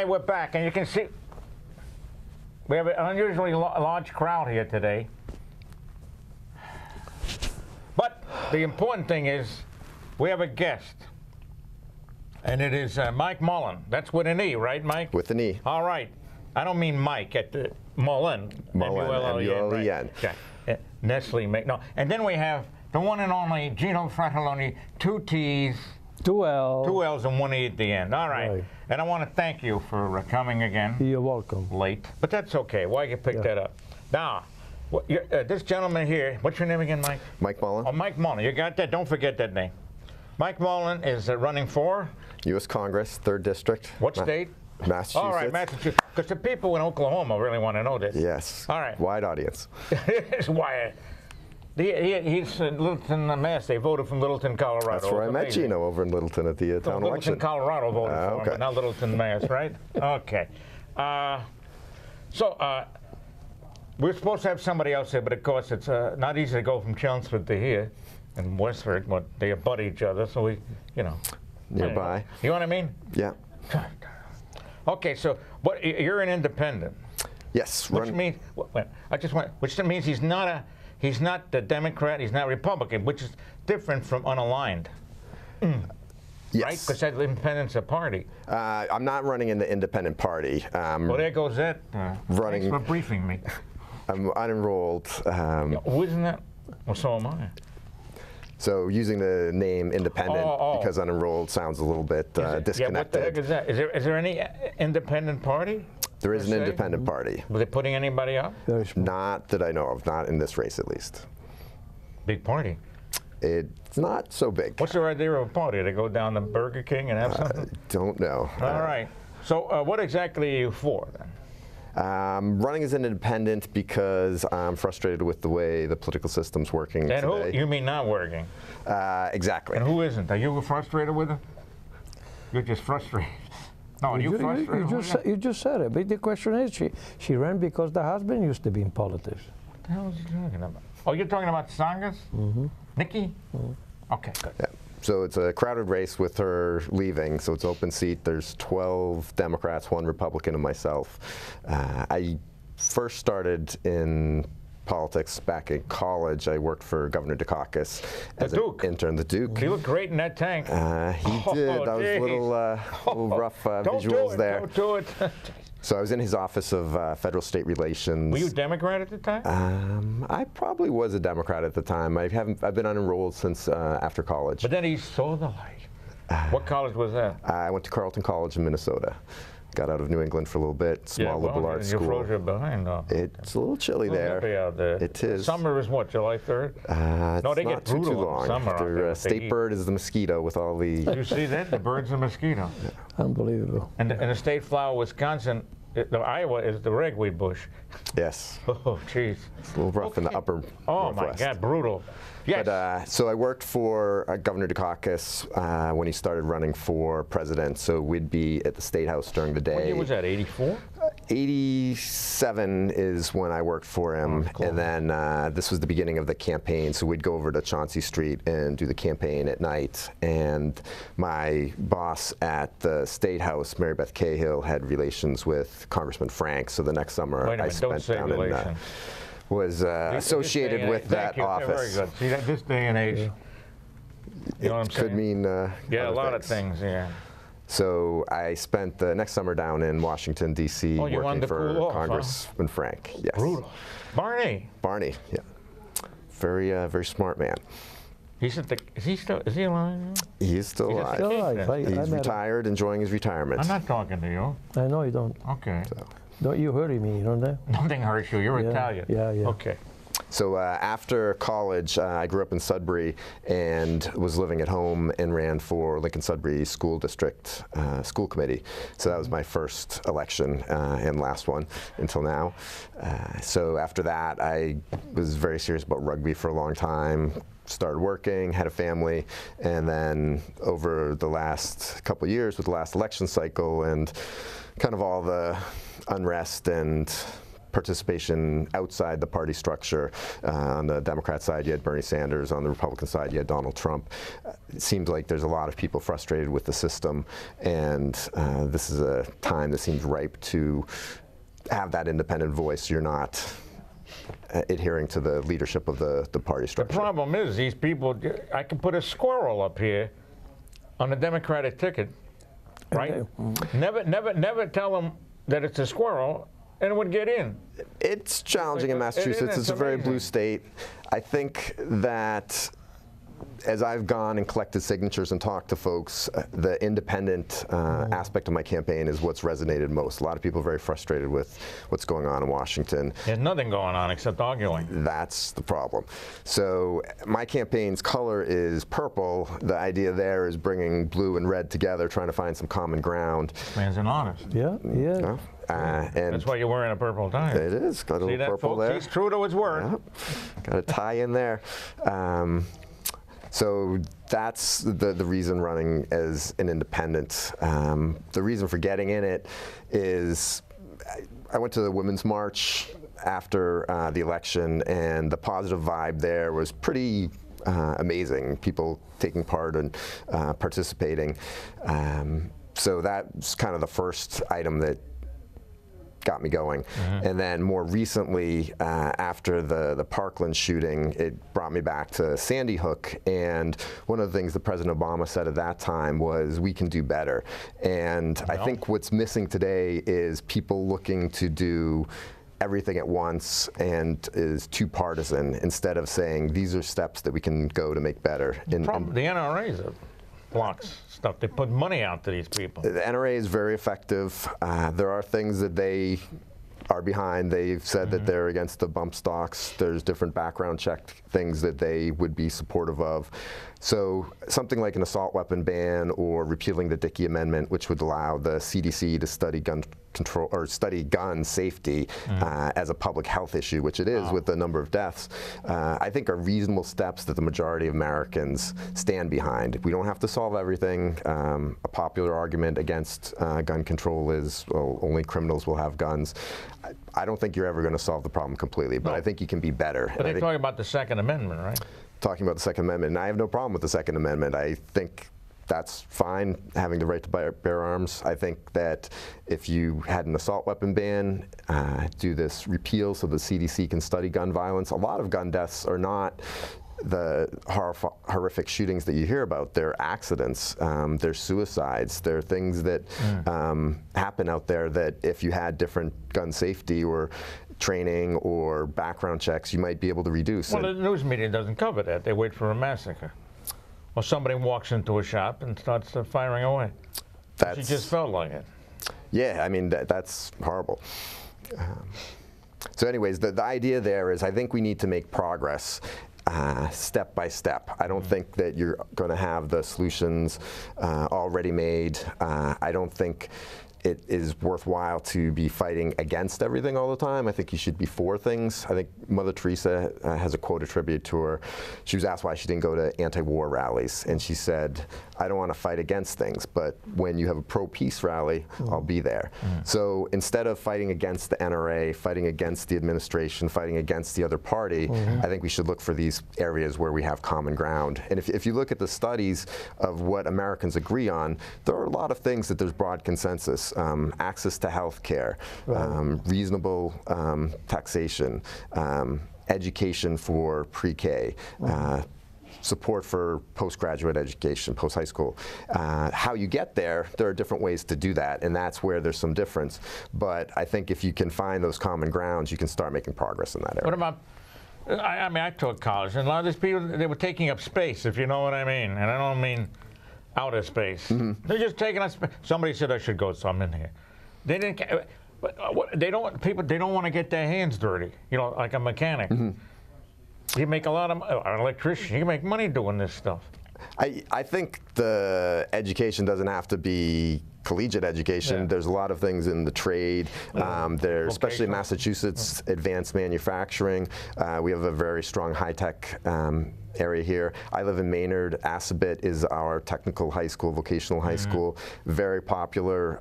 right, we're back, and you can see we have an unusually large crowd here today. But the important thing is we have a guest, and it is Mike Mullen. That's with an E, right, Mike? With an E. All right. I don't mean Mike at the Mullen. M-U-L-L-E-N. Right. Okay. Nestle. No. And then we have the one and only Gino Fratelloni, 2 T's. 2 L's. 2 L's and 1 E at the end. All right. And I want to thank you for coming again. You're welcome. Late. But that's okay. Why you picked that up? Now, this gentleman here, what's your name again, Mike? Mike Mullen. Oh, Mike Mullen. You got that? Don't forget that name. Mike Mullen is running for? U.S. Congress, 3rd District. What state? Massachusetts. All right, Massachusetts. Because the people in Oklahoma really want to know this. Yes. All right. Wide audience. It's wide. He's in Littleton, Mass. They voted from Littleton, Colorado. That's where I met Gino, over in Littleton at the town election. Littleton, Colorado voted for him, but not Littleton, Mass, right? Okay. We're supposed to have somebody else here, but of course it's not easy to go from Chelmsford to here in Westford, but they abut each other, so we, Nearby. You know what I mean? Yeah. Okay, so you're an independent. Yes. Which means means he's not the Democrat, he's not Republican, which is different from unaligned. Yes. Right? Because that independent's a party. I'm not running in the independent party. Well, there goes that. Running. Thanks for briefing me. I'm unenrolled. Who isn't that? Well, so am I. So using the name independent because unenrolled sounds a little bit disconnected. Yeah, what the heck is that? Is there any independent party? There is an independent party. Were they putting anybody up? Not that I know of, not in this race at least. Big party. It's not so big. What's your idea of a party? To go down to Burger King and have something? Don't know. All right. So what exactly are you for then? Running as an independent because I'm frustrated with the way the political system's working today. Who? You mean not working? Exactly. And who isn't? Are you frustrated with it? You're just frustrated. No, you frustrated? You just said it. But the question is, she ran because the husband used to be in politics. What the hell is he talking about? Oh, you're talking about Sangas? Mm-hmm. Nikki? Mm-hmm. Okay, good. Yeah. So it's a crowded race with her leaving, so it's open seat. There's 12 Democrats, 1 Republican, and myself. I first stared in politics back in college. I worked for Governor Dukakis as an intern. The Duke. He looked great in that tank. He did. That was a little rough visuals there. Don't do it. So I was in his office of federal state relations. Were you a Democrat at the time? I probably was a Democrat at the time. I've been unenrolled since after college. But then he saw the light. What college was that? I went to Carleton College in Minnesota. Got out of New England for a little bit. Small liberal arts school. You froze your behind. It's a little chilly there. Out there. It is. Summer is what, July 3rd? No, they get brutal too long. Summer. Their state bird is the mosquito with all the... You see that? The bird's a mosquito. Unbelievable. And the state flower, Wisconsin, Iowa is the ragweed bush. Yes. Oh, jeez. It's a little rough in the upper northwest. My God, brutal. Yes. But, so I worked for Governor Dukakis when he started running for president. So we'd be at the State House during the day. What year was that, 84? 87 is when I worked for him. Cool. And then this was the beginning of the campaign. So we'd go over to Chauncey Street and do the campaign at night. And my boss at the State House, Mary Beth Cahill, had relations with Congressman Frank. So the next summer I spent down in... was associated with that office. Very good. See, this day and age, you know what I'm saying? Could mean a lot of things, yeah. So I spent the next summer down in Washington, D.C. working for Congressman Frank. Yes. Brutal. Barney, yeah. Very smart man. Is he alive? He is still alive. He's retired, enjoying his retirement. I'm not talking to you. I know you don't. Okay. So. Don't you hurting me, you know that? Nothing hurts you. You're Italian. Yeah. Okay. So after college, I grew up in Sudbury and was living at home and ran for Lincoln Sudbury School District School Committee. So that was my first election and last one until now. So after that, I was very serious about rugby for a long time. Started working, had a family, and then over the last couple of years with the last election cycle and kind of all the unrest and participation outside the party structure. On the Democrat side, you had Bernie Sanders. On the Republican side, you had Donald Trump. It seems like there's a lot of people frustrated with the system, and this is a time that seems ripe to have that independent voice. You're not adhering to the leadership of the party structure. The problem is these people, I can put a squirrel up here on the Democratic ticket, right? Never tell them that it's a squirrel, and it would get in. It's challenging in Massachusetts. It's a very blue state. I think that as I've gone and collected signatures and talked to folks, the independent aspect of my campaign is what's resonated most. A lot of people are very frustrated with what's going on in Washington. There's nothing going on except arguing. That's the problem. So my campaign's color is purple. The idea there is bringing blue and red together, trying to find some common ground. Man's an artist. Yeah, yeah. And that's why you're wearing a purple tie. It is. Got a little purple there. He's true to his word. Yeah. Got a tie in there. So that's the reason running as an independent. The reason for getting in it is I went to the Women's March after the election, and the positive vibe there was pretty amazing. People taking part and participating. So that's kind of the first item that got me going. And then more recently, after the Parkland shooting, it brought me back to Sandy Hook. And one of the things that President Obama said at that time was, we can do better. And I think what's missing today is people looking to do everything at once and is too partisan, instead of saying, these are steps that we can go to make better. The NRA's blocks stuff. They put money out to these people. The NRA is very effective. There are things that they are behind. They've said that they're against the bump stocks. There's different background check things that they would be supportive of. So something like an assault weapon ban, or repealing the Dickey Amendment, which would allow the CDC to study gun control or study gun safety as a public health issue, which it is with the number of deaths, I think are reasonable steps that the majority of Americans stand behind. We don't have to solve everything. A popular argument against gun control is, well, only criminals will have guns. I don't think you're ever going to solve the problem completely, but I think you can be better. But they're talking about the Second Amendment, right? Talking about the Second Amendment, and I have no problem with the Second Amendment. I think that's fine, having the right to bear arms. I think that if you had an assault weapon ban, do this repeal so the CDC can study gun violence. A lot of gun deaths are not the horrific shootings that you hear about. They're accidents, they're suicides, they're things that happen out there that if you had different gun safety or training or background checks, you might be able to reduce. Well, the news media doesn't cover that. They wait for a massacre. Or somebody walks into a shop and starts firing away. She just felt like it. Yeah, I mean, that's horrible. So anyways, the idea there is, I think we need to make progress step by step. I don't think that you're going to have the solutions already made. I don't think it is worthwhile to be fighting against everything all the time. I think you should be for things. I think Mother Teresa has a quote attributed to her. She was asked why she didn't go to anti-war rallies, and she said, I don't want to fight against things, but when you have a pro-peace rally, I'll be there. So instead of fighting against the NRA, fighting against the administration, fighting against the other party, I think we should look for these areas where we have common ground. And if you look at the studies of what Americans agree on, there are a lot of things that there's broad consensus. Access to health care, reasonable taxation, education for pre-K, support for postgraduate education, post-high school. How you get there, there are different ways to do that, and that's where there's some difference. But I think if you can find those common grounds, you can start making progress in that area. What about, I mean, I taught college, and a lot of these people, they were taking up space, if you know what I mean. And I don't mean outer space. They're just taking up space. Somebody said I should go, so I'm in here. They didn't, but they don't, people, they don't want to get their hands dirty, you know, like a mechanic. You make a lot of, an electrician, you can make money doing this stuff. I think the education doesn't have to be collegiate education. There's a lot of things in the trade. There's, especially in Massachusetts, advanced manufacturing. We have a very strong high-tech area here. I live in Maynard. Assabet is our technical high school, vocational high school. Very popular.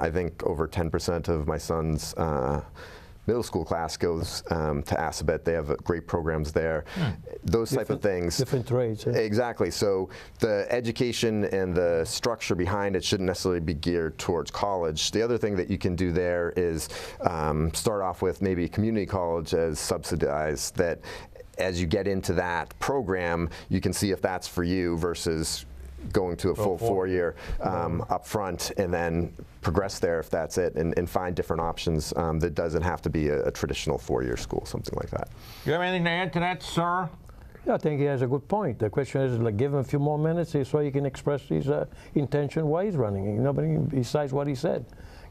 I think over 10% of my son's middle school class goes to Assabet. They have great programs there. Those type of things. Different trades. Yeah. Exactly. So the education and the structure behind it shouldn't necessarily be geared towards college. The other thing that you can do there is start off with maybe community college as subsidized, that as you get into that program, you can see if that's for you versus going to a full 4-year up front and then progress there if that's it, and find different options that doesn't have to be a traditional 4-year school, something like that. You have anything to add to that, sir? Yeah, I think he has a good point. The question is, like, give him a few more minutes so he can express his intention why he's running. Nobody besides what he said.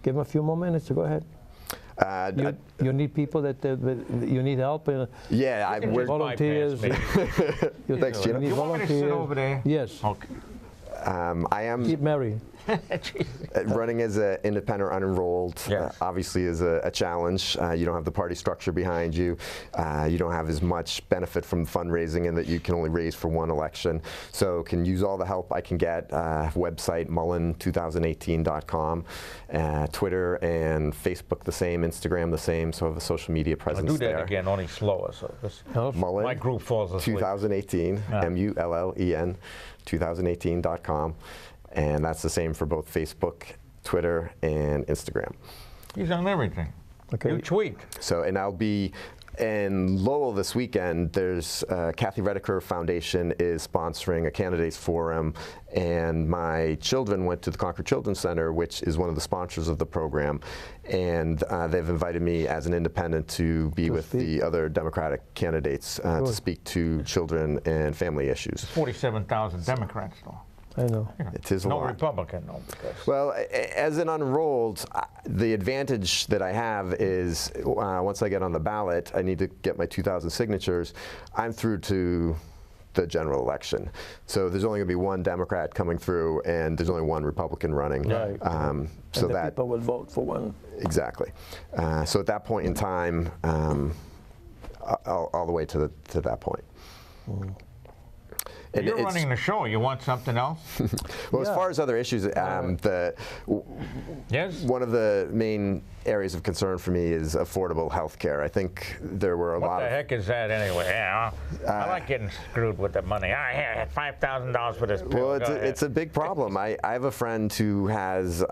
Give him a few more minutes to go ahead. You need people that you need help. Yeah, we're volunteers. Thanks, Gina. You need You want me to sit over there? Yes. Okay. I am Keep married. running as an independent unenrolled. Yes. Obviously is a challenge. You don't have the party structure behind you. You don't have as much benefit from fundraising in that you can only raise for one election. So can use all the help I can get. Website mullen2018.com, Twitter and Facebook the same, Instagram the same. So I have a social media presence I'll do that there. again, only slower. So this, Mullen, my group falls asleep. 2018, MULLEN, 2018.com. And that's the same for both Facebook, Twitter, and Instagram. He's on everything. Okay. You tweet. So, and I'll be in Lowell this weekend. There's Kathy Redeker Foundation is sponsoring a candidates forum, and my children went to the Concord Children's Center, which is one of the sponsors of the program, and they've invited me as an independent to be with the other Democratic candidates to speak to children and family issues. 47,000 Democrats, though. I know. It is a No lot. Republican, no. Because Well, as an unenrolled, the advantage that I have is once I get on the ballot, I need to get my 2,000 signatures. I'm through to the general election. So there's only going to be one Democrat coming through, and there's only one Republican running. Right. So and the that people will vote for one. exactly. So at that point in time, all the way to that point. And you're it's- running the show. You want something else? Well, as far as other issues, Yes. one of the main areas of concern for me is affordable health care. I think there were a What lot the of heck is that anyway? Yeah, I like getting screwed with the money. I had $5,000 for this pill. well, Go ahead. it's a big problem. I have a friend who has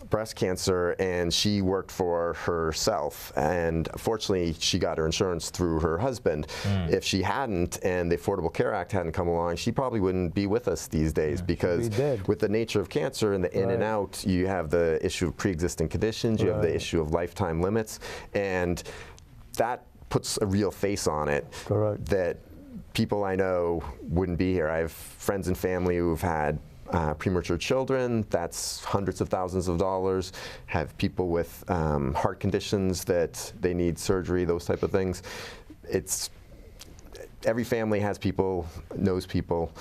breast cancer, and she worked for herself, and fortunately she got her insurance through her husband. If she hadn't, and the Affordable Care Act hadn't come along, she probably wouldn't be with us these days, because with the nature of cancer and the in and out, you have the issue of pre-existing conditions, you have the issue of lifetime limits, and that puts a real face on it. Correct. That people I know wouldn't be here. I have friends and family who've had premature children, that's hundreds of thousands of dollars. Have people with heart conditions that they need surgery, those type of things. It's every family has people, knows people,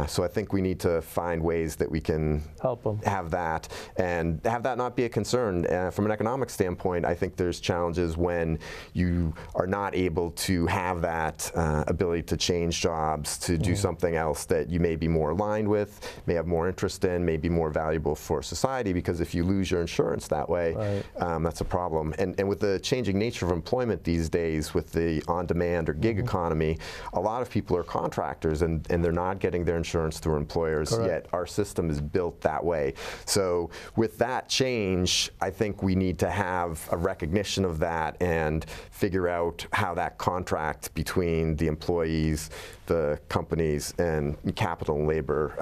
so I think we need to find ways that we can help them have that, and have that not be a concern. From an economic standpoint, I think there's challenges when you are not able to have that ability to change jobs, to do something else that you may be more aligned with, may have more interest in, may be more valuable for society, because if you lose your insurance that way, that's a problem. And with the changing nature of employment these days, with the on-demand or gig economy, a lot of people are contractors, and they're not getting their insurance through employers, yet our system is built that way. So with that change, I think we need to have a recognition of that and figure out how that contract between the employees, the companies, and capital and labor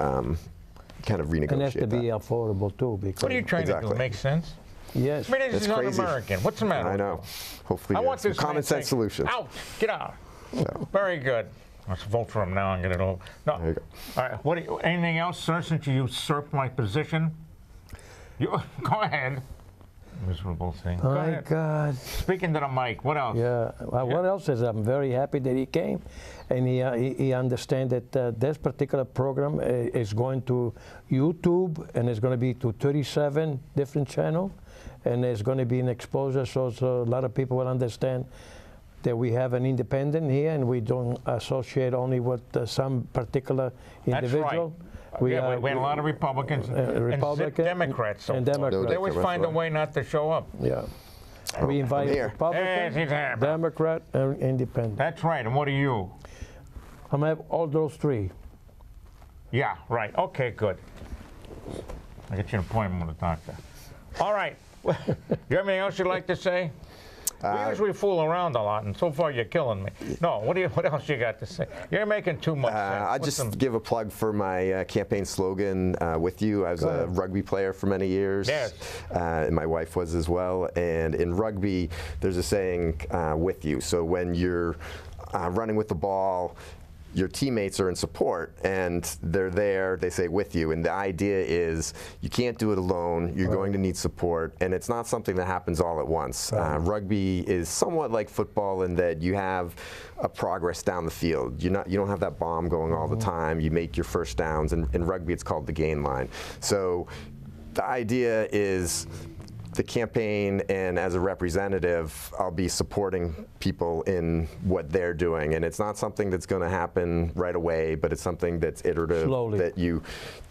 kind of renegotiate. and it has to be that. affordable too, because What are you trying to do? Make sense? yes, I mean, this It's is crazy. un-American. What's the matter? I with know. you? Hopefully, I want some this common sense solutions. Out! Get out! Very good. Let's vote for him now and get it over. No. There you go. All right. What? Anything else, sir? Since you usurped my position, you go ahead. Miserable thing. Go my ahead. God. Speaking to the mic. What else? Yeah. Well, what else is? I'm very happy that he came, and he understands that this particular program is going to YouTube, and it's going to be to 37 different channels, and there's going to be an exposure, so a lot of people will understand that we have an independent here, and we don't associate only with some particular individual. That's right. We had a lot of Republicans and Republican Democrats. and Democrats. They always find a way not to show up. Yeah. We invite here. Republican, Yes, he's here. Democrat, and Independent. That's right. And what are you? I'm have all those three. Yeah, right. Okay, good. I'll get you an appointment with the doctor. All right. You have anything else you'd like to say? We usually fool around a lot, and so far you're killing me. No, what else you got to say? You're making too much sense. I'll just give a plug for my campaign slogan, With You. I was a rugby player for many years. Yes. And my wife was as well. And in rugby, there's a saying, with you. So when you're running with the ball, your teammates are in support and they're there, they say with you, and the idea is you can't do it alone, you're going to need support, and it's not something that happens all at once. Rugby is somewhat like football in that you have a progress down the field. You don't have that bomb going all the time, you make your first downs, and in rugby it's called the gain line. So the idea is the campaign, and as a representative, I'll be supporting people in what they're doing. And it's not something that's going to happen right away, but it's something that's iterative, slowly, that you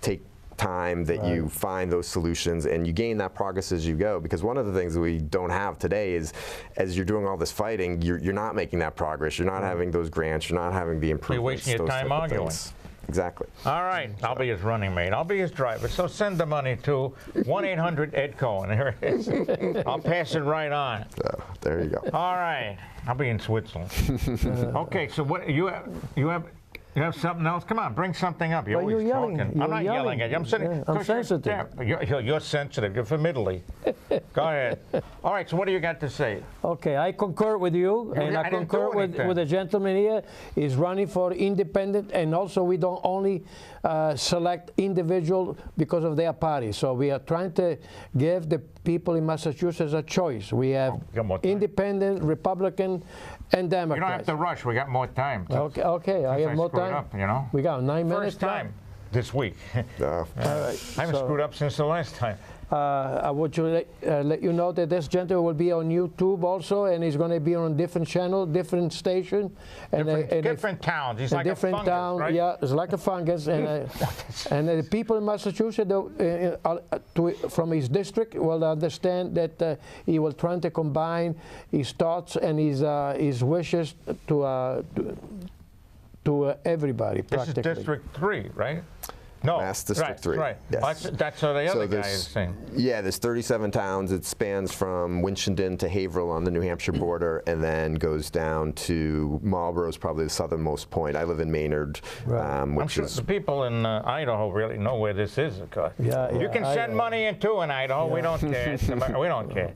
take time, that you find those solutions, and you gain that progress as you go. Because one of the things that we don't have today is, as you're doing all this fighting, you're not making that progress. You're not having those grants. You're not having the improvements. You're wasting your time arguing. Exactly. All right, I'll be his running mate. I'll be his driver. So send the money to 1-800-ED-COHEN. There it is. I'll pass it right on. There you go. All right, I'll be in Switzerland. Okay, so what you have something else? Come on, bring something up. You're always talking. I'm not yelling at you. I'm sitting. Yeah, I'm sensitive. You're sensitive. You're from Italy. Go ahead. All right. So what do you got to say? Okay, I concur with you, and I concur with the gentleman here. He's running for independent, and also we don't only select individual because of their party. So we are trying to give the people in Massachusetts a choice. We have independent, Republican, and Democrat. You don't have to rush. We got more time. Okay, I have more time. Up, you know? We got 9 minutes. First time this week. All right. I haven't screwed up since the last time. I would let you know that this gentleman will be on YouTube also, and he's going to be on different channel, different station, and different towns. He's like different a fungus, town, right? Yeah, it's like a fungus, and and the people in Massachusetts, from his district, will understand that he will try to combine his thoughts and his wishes to everybody. This is District 3, right? No, Mass District 3. Right. Yes. That's what the other guy is saying. Yeah, there's 37 towns. It spans from Winchendon to Haverhill on the New Hampshire border, and then goes down to Marlborough is probably the southernmost point. I live in Maynard, I'm sure the people in Idaho really know where this is. You can send money in too in Idaho. We don't care. We don't care.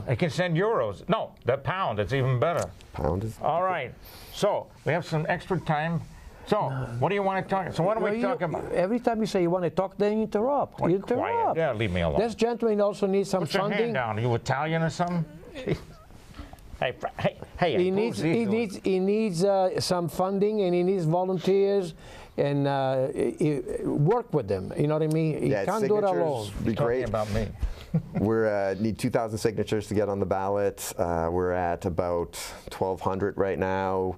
I can send euros. No, the pound. It's even better. Pound is. All right. So we have some extra time. So, what do you want to talk? So, what are we talking about? Every time you say you want to talk, then you interrupt. You interrupt. Quiet. Yeah, leave me alone. This gentleman also needs some funding. Put your hand down. Are you Italian or something? Hey. He needs some funding, and he needs volunteers, and work with them. You know what I mean? He can't do it alone. Be great. About me. We need 2,000 signatures to get on the ballot. We're at about 1,200 right now.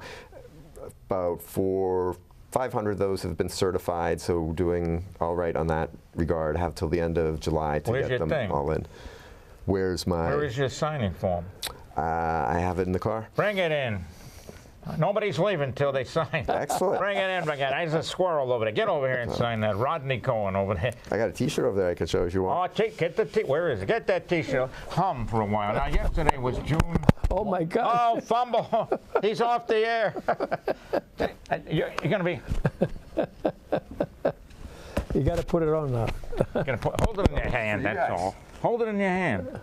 About 500 of those have been certified, so we're doing all right on that regard. Have till the end of July to get them all in. Where is your signing form? I have it in the car. Bring it in. Nobody's leaving till they sign. Excellent. Bring it in. There's a squirrel over there. Get over here and sign that. Rodney Cohen over there. I got a T-shirt over there I can show if you want. Oh, get the where is it? Get that T-shirt. Hum for a while. Now, yesterday was June. Oh, my God. Oh, fumble. He's off the air. You're going to be... You got to put it on now. Hold it in your hand, that's all. Hold it in your hand.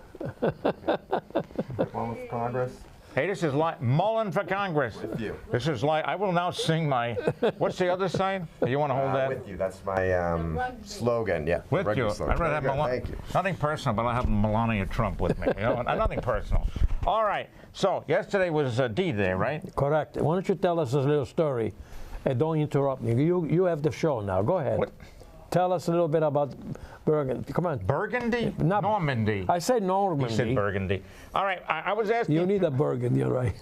Congress. Hey, this is Mullen for Congress. With you. This is I will now sing my. What's the other side? You want to hold that? With you. That's my slogan. Yeah. With you. Slogan. I'd rather have Melania. Thank you. Nothing personal, but I have Melania Trump with me. You know, nothing personal. All right. So yesterday was D-Day, right? Correct. Why don't you tell us a little story, and don't interrupt me. You have the show now. Go ahead. What? Tell us a little bit about Burgundy. Come on. Burgundy? Normandy. I said Normandy. You said Burgundy. All right. I was asking. You need a Burgundy, you're right.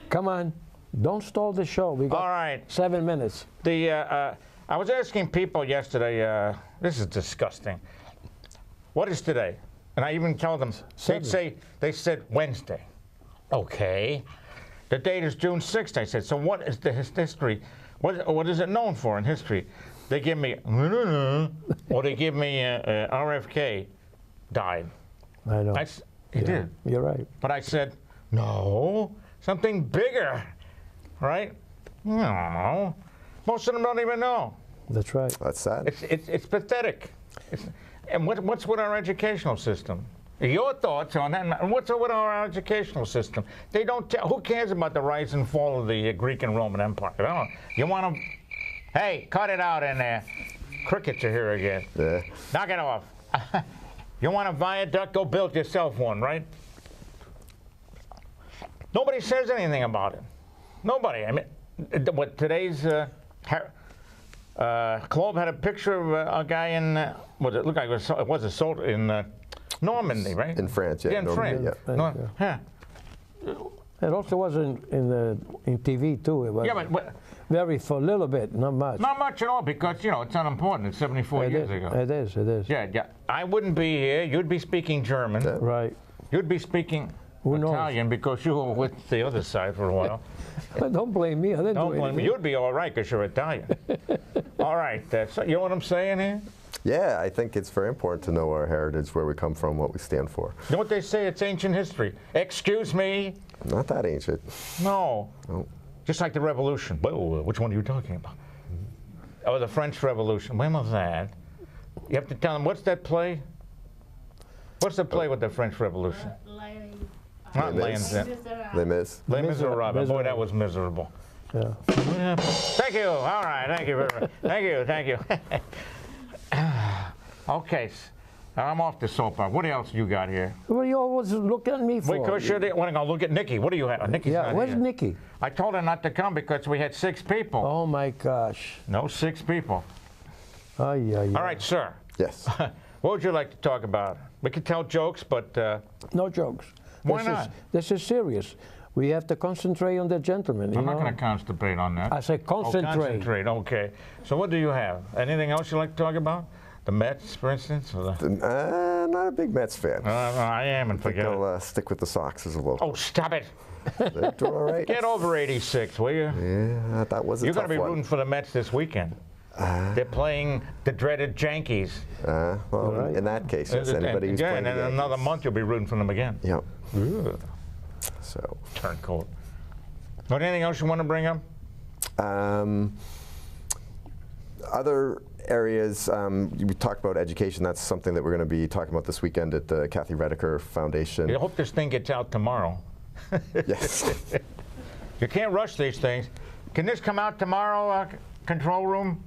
Come on. Don't stall the show. We got all right. 7 minutes. I was asking people yesterday, this is disgusting. What is today? And I even tell them, they said Wednesday. Okay. The date is June 6th. I said, so what is the history? What is it known for in history? They give me, or they give me RFK died. I know. He did. You're right. But I said, no, something bigger, right? No. Most of them don't even know. That's right. That's sad. It's pathetic. And what's with our educational system? Your thoughts on that? What's with our educational system? They don't tell. Who cares about the rise and fall of the Greek and Roman Empire? You want to? Hey, cut it out in there. Crickets are here again. Yeah. Knock it off. You want a viaduct? Go build yourself one, right? Nobody says anything about it. Nobody. I mean, what today's Globe had a picture of a guy in what it looked like it was a soldier in Normandy, right? In France, yeah. Yeah, in Normandy, France. yeah. It also was in TV too. It was for a little bit, not much. Not much at all, because it's unimportant. It's 74 years ago. It is. Yeah. I wouldn't be here. You'd be speaking German. Yeah. Right. You'd be speaking Italian because you were with the other side for a while. But don't blame me. I didn't Don't do blame me. anything. You'd be all right because you're Italian. All right. So you know what I'm saying here? Yeah, I think it's very important to know our heritage, where we come from, what we stand for. You know what they say? It's ancient history. Excuse me? Not that ancient. No. No. Just like the Revolution. Whoa, which one are you talking about? Oh, the French Revolution. When was that? You have to tell them, what's that play? What's the play with the French Revolution? Not Les Les Mis. Miserables. Boy, that was miserable. Yeah. Thank you. All right. Thank you very much. Thank you. Okay. I'm off the soapbox. What else you got here? What do you always look at me for? Because you're the one. I'll look at Nikki. What do you have? Nikki's not where's here. Nikki? I told her not to come because we had 6 people. Oh my gosh. No, 6 people. All All right, sir. Yes. What would you like to talk about? We could tell jokes, but No jokes. Why not? This is serious. We have to concentrate on the gentleman. I'm not going to concentrate on that. I say concentrate. Oh, concentrate. Okay. So what do you have? Anything else you like to talk about? The Mets, for instance? Or Not a big Mets fan. I am, and forget it. I'll stick with the Sox as a local. Oh, stop it. They're doing all right. Get over 86, will you? Yeah, that was a You're tough going to be one. rooting for the Mets this weekend. They're playing the dreaded Yankees. Well, Right. in that case, yes, anybody who's Again, playing and the in another Yankees. month you'll be rooting for them again. Yep. Ugh. So. Turncoat. Anything else you want to bring up? Other areas, we talked about education. That's something that we're going to be talking about this weekend at the Kathy Redeker Foundation. I hope this thing gets out tomorrow. Yes. You can't rush these things. Can this come out tomorrow, control room?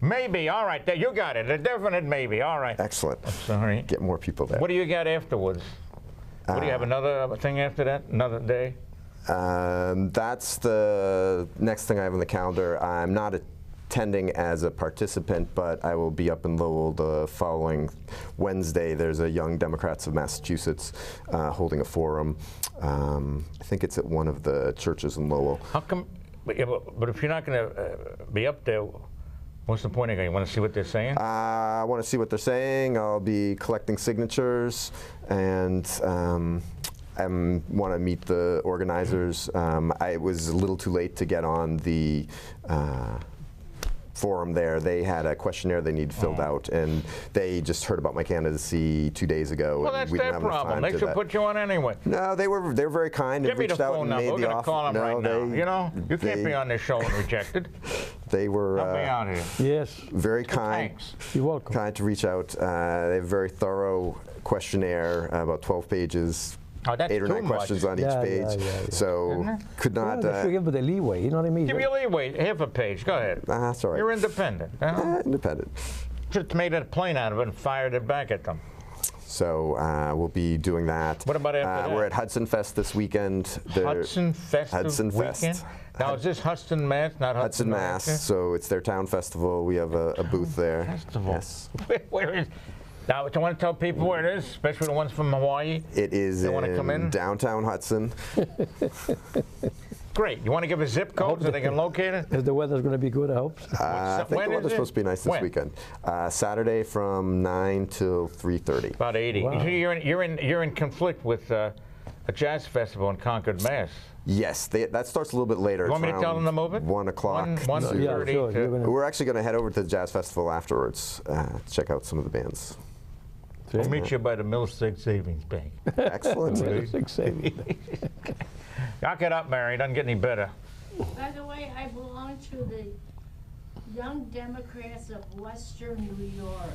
Maybe. All right. There, you got it. A definite maybe. All right. Excellent. Sorry. Get more people there. What do you got afterwards? What do you have, another thing after that? Another day? That's the next thing I have on the calendar. I'm not attending as a participant, but I will be up in Lowell the following Wednesday. There's a Young Democrats of Massachusetts holding a forum. I think it's at one of the churches in Lowell. How come? But if you're not going to be up there, what's the point of it? You want to see what they're saying? I want to see what they're saying. I'll be collecting signatures, and I want to meet the organizers. I was a little too late to get on the forum there. They had a questionnaire they need filled out, and they just heard about my candidacy 2 days ago. Well, and that's we didn't their have enough problem. time They to should put you on anyway. No, they were very kind Give and me the reached out phone and number. made We're the going to offer. call them right now. they- You know, you can't they- be on this show and rejected. They were Help me out here. Yes. very kind. Thanks. You're welcome. Kind to reach out. They have a very thorough questionnaire, about 12 pages. Oh, that's 8 or 9 too much. questions on Yeah, each page. yeah. So could not. Well, they should give it the leeway. You know what I mean? Give me a leeway. Half a page. Go ahead. That's all right. You're independent. Independent. Should have made a plane out of it and fired it back at them. So we'll be doing that. What about after that? We're at Hudson Fest this weekend. Hudson Fest Hudson weekend? Fest. Now, is this Hudson, Mass, not Hudson, Hudson, Mass. So it's their town festival. We have a booth there. Festival. Yes. Where is? Now, do you want to tell people where it is, especially the ones from Hawaii? It is They wanna come in? downtown Hudson. great. You want to give a zip code so they can locate it? If the weather's going to be good, I hope so. I think the weather's supposed to be nice this weekend. Saturday from 9 till 3:30. About 80. Wow. You're in conflict with a jazz festival in Concord, Mass. Yes, that starts a little bit later. You want me to tell them to move it? 1 o'clock. 1:30. Yeah, sure. You're gonna- We're actually going to head over to the Jazz Festival afterwards to check out some of the bands. We'll meet you by the Millsig Savings Bank. Excellent. Knock it up, Mary. Doesn't get any better. By the way, I belong to the Young Democrats of Western New York.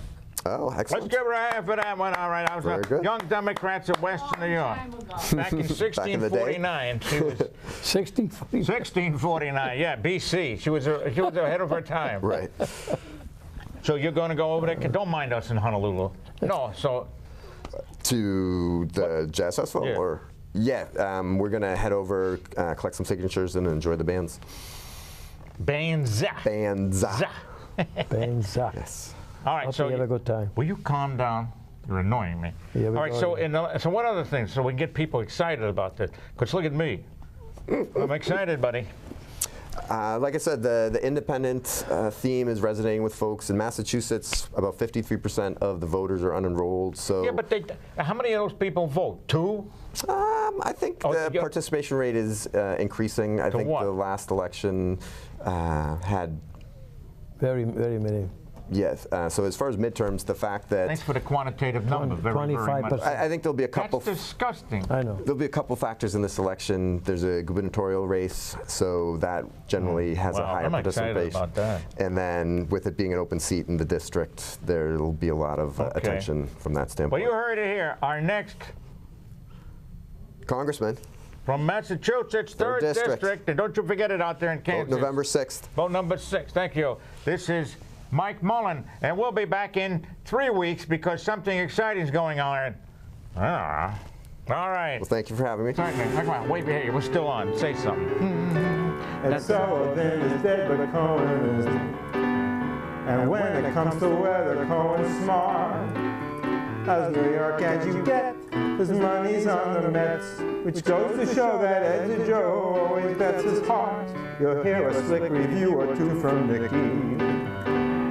Oh, Let's excellent. give her a hand for that one. All right. I was Very good. Young Democrats of Western New York. Long time ago. Back in 1649. She was 1640. 1649. Yeah, BC. She was ahead of her time. Right. So you're going to go over there? Don't mind us in Honolulu. No. So To the Jazz Festival? Yeah. Or we're going to head over, collect some signatures, and enjoy the bands. Banza. Banza. Benza. Yes. All right. Hope So you have a good time. will you calm down? You're annoying me. Yeah, All we're right. So going. so what other things? So we can get people excited about this. Because look at me. I'm excited, buddy. Like I said, the independent theme is resonating with folks. In Massachusetts, about 53% of the voters are unenrolled. So Yeah, but how many of those people vote? 2? I think Oh, the yeah. participation rate is increasing. I think what? the last election had, Very, very many. yes. So as far as midterms, the fact that Thanks for the quantitative number. Very, very much. 25%. I think there'll be a couple. That's disgusting. I know. There'll be a couple factors in this election. There's a gubernatorial race, so that generally has a Wow, higher I'm excited participation. about that. And then with it being an open seat in the district, there'll be a lot of Okay. attention from that Well, standpoint. you heard it here. Our next Congressman, from Massachusetts, 3rd district. And don't you forget it out there in vote Kansas. November 6th. Vote number 6. Thank you. This is Mike Mullen, and we'll be back in 3 weeks because something exciting is going on. All right. Well, thank you for having me. Certainly. Come on, wave your hand. We're still on. Say something. And Sullivan is dead, but Cohen is. And when it comes to weather, Cohen's smart. As New York as you get, his money's on the Mets, which goes to show that Ed's Joe always bets his heart. You'll hear a slick review or two from Nicky.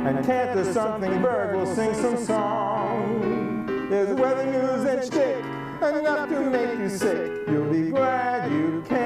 And Cantor Something Bird will sing some song. There's weather news and shtick, enough to make you sick. You'll be glad you came.